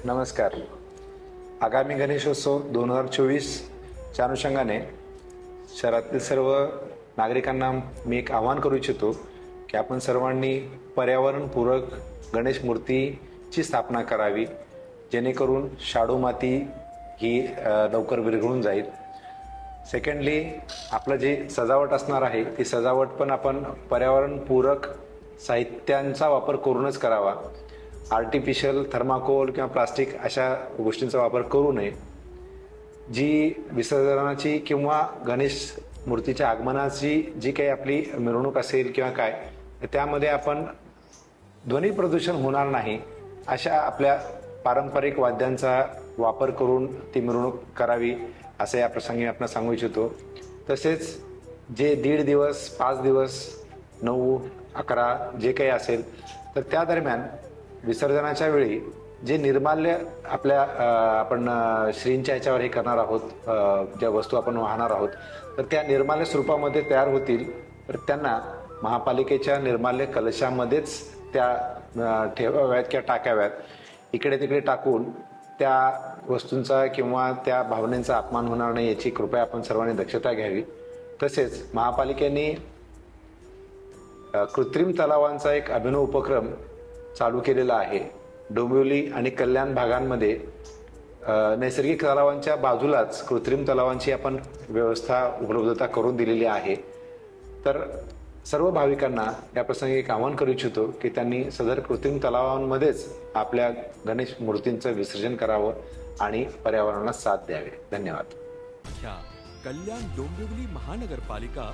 नमस्कार. आगामी गणेशोत्सव 2024च्या अनुषंगाने शहरातील सर्व नागरिकांना मी एक आवाहन करू इच्छितो की आपण सर्वांनी पर्यावरणपूरक गणेश मूर्तीची स्थापना करावी, जेणेकरून शाडू माती ही लवकर विरघळून जाईल. सेकंडली, आपलं जी सजावट असणार आहे ती सजावट पण आपण पर्यावरणपूरक साहित्यांचा वापर करूनच करावा. आर्टिफिशियल थर्माकोल किंवा प्लास्टिक अशा गोष्टींचा वापर करू नये. जी विसर्जनाची किंवा गणेश मूर्तीच्या आगमनाची जी काही आपली मिरवणूक असेल किंवा काय, त्यामध्ये आपण ध्वनी प्रदूषण होणार नाही अशा आपल्या पारंपरिक वाद्यांचा वापर करून ती मिरवणूक करावी असे या प्रसंगी आपण सांगू इच्छितो. तसेच जे 1.5 दिवस 5 दिवस 9, 11 जे काही असेल तर त्या दरम्यान विसर्जनाच्या वेळी जे निर्माल्य आपल्या आपण श्रींच्या ह्याच्यावर हे करणार आहोत, ज्या वस्तू आपण वाहणार आहोत तर त्या निर्माल्य स्वरूपामध्ये तयार होतील, तर त्यांना महापालिकेच्या निर्माल्य कलशामध्येच त्या ठेवाव्यात किंवा टाकाव्यात. इकडे तिकडे टाकून त्या वस्तूंचा किंवा त्या भावनेचा अपमान होणार नाही याची कृपया आपण सर्वांनी दक्षता घ्यावी. तसेच महापालिकेने कृत्रिम तलावांचा एक अभिनव उपक्रम चालू केलेला आहे. डोंबिवली आणि कल्याण भागांमध्ये नैसर्गिक तलावांच्या बाजूलाच कृत्रिम तलावांची आपण व्यवस्था उपलब्धता करून दिलेली आहे. तर सर्व भाविकांना या प्रसंगी एक आवाहन करू इच्छितो की त्यांनी सदर कृत्रिम तलावांमध्येच आपल्या गणेश मूर्तींचं विसर्जन करावं आणि पर्यावरणाला साथ द्यावे. धन्यवाद. कल्याण डोंबिवली महानगरपालिका